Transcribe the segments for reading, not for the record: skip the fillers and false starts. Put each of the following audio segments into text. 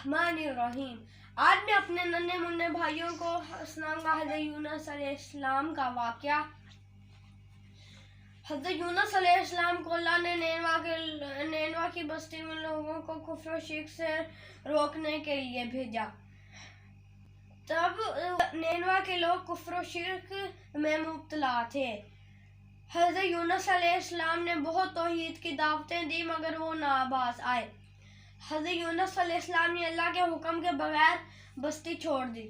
الرحمن الرحیم۔ آج میں اپنے ننھے منھے بھائیوں کو سناؤں گا حضرت یونس علیہ السلام کا واقعہ۔ حضرت یونس علیہ السلام کو اللہ نے نینوا کی بستی میں لوگوں کو کفر و شرک سے روکنے کے لیے بھیجا۔ تب نینوا کے لوگ کفر و شرک میں مبتلا تھے۔ حضرت یونس علیہ السلام نے بہت توحید کی دعوتیں دی مگر وہ ناباز آئے۔ حضرت یونس علیہ السلام نے اللہ کے حکم کے بغیر بستی چھوڑ دی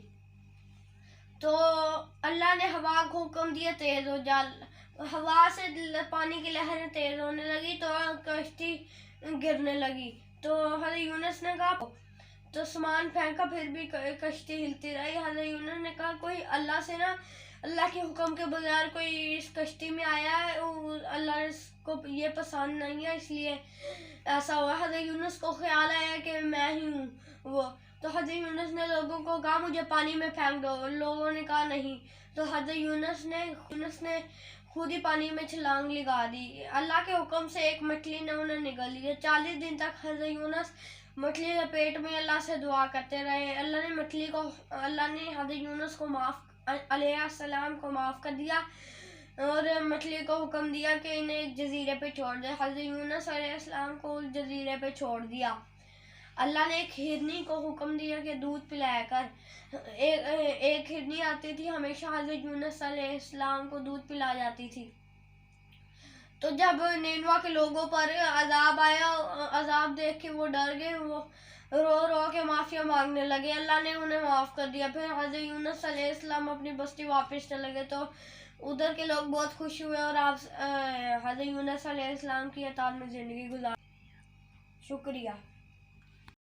تو اللہ نے ہوا کو حکم دیا تیز ہو جا۔ ہوا سے پانی کی لہریں تیز ہونے لگی تو کشتی گرنے لگی تو حضرت یونس نے کہا تو سامان پھینکا، پھر بھی کشتی ہلتی رہی۔ حضرت یونس نے کہا کوئی اللہ کے حکم کے بغیر کوئی اس کشتی میں آیا ہے، اللہ کو یہ پسند نہیں ہے، اس لیے ایسا ہوا۔ حضرت یونس کو خیال آیا کہ میں ہی ہوں وہ، تو حضرت یونس نے لوگوں کو کہا مجھے پانی میں پھینک دو، لوگوں نے کہا نہیں، تو حضرت یونس نے خود ہی پانی میں چھلانگ لگا دی۔ اللہ کے حکم سے ایک مچھلی نے انہیں نگل لیا۔ 40 دن تک حضرت یونس مچھلی کے پیٹ میں اللہ سے دعا کرتے رہے۔ اللہ نے حضرت یونس کو علیہ السلام کو معاف کر دیا اور مچھلی کو حکم دیا کہ انہیں ایک جزیرے پہ چھوڑ دے۔ حضرت یونس علیہ السلام کو اس جزیرے پہ چھوڑ دیا۔ اللہ نے ایک ہرنی کو حکم دیا کہ دودھ پلایا کر۔ ایک ہرنی آتی تھی، ہمیشہ حضرت یونس علیہ السلام کو دودھ پلا جاتی تھی۔ تو جب نینوا کے لوگوں پر عذاب آیا، عذاب دیکھ کے وہ ڈر گئے، وہ رو رو کے معافی مانگنے لگے۔ اللہ نے انہیں معاف کر دیا۔ پھر حضرت یونس علیہ السلام اپنی بستی واپس چلے گئے تو ادھر کے لوگ بہت خوش ہوئے اور حضرت یونس علیہ السلام کی اطاعت میں زندگی گزار۔ شکریہ۔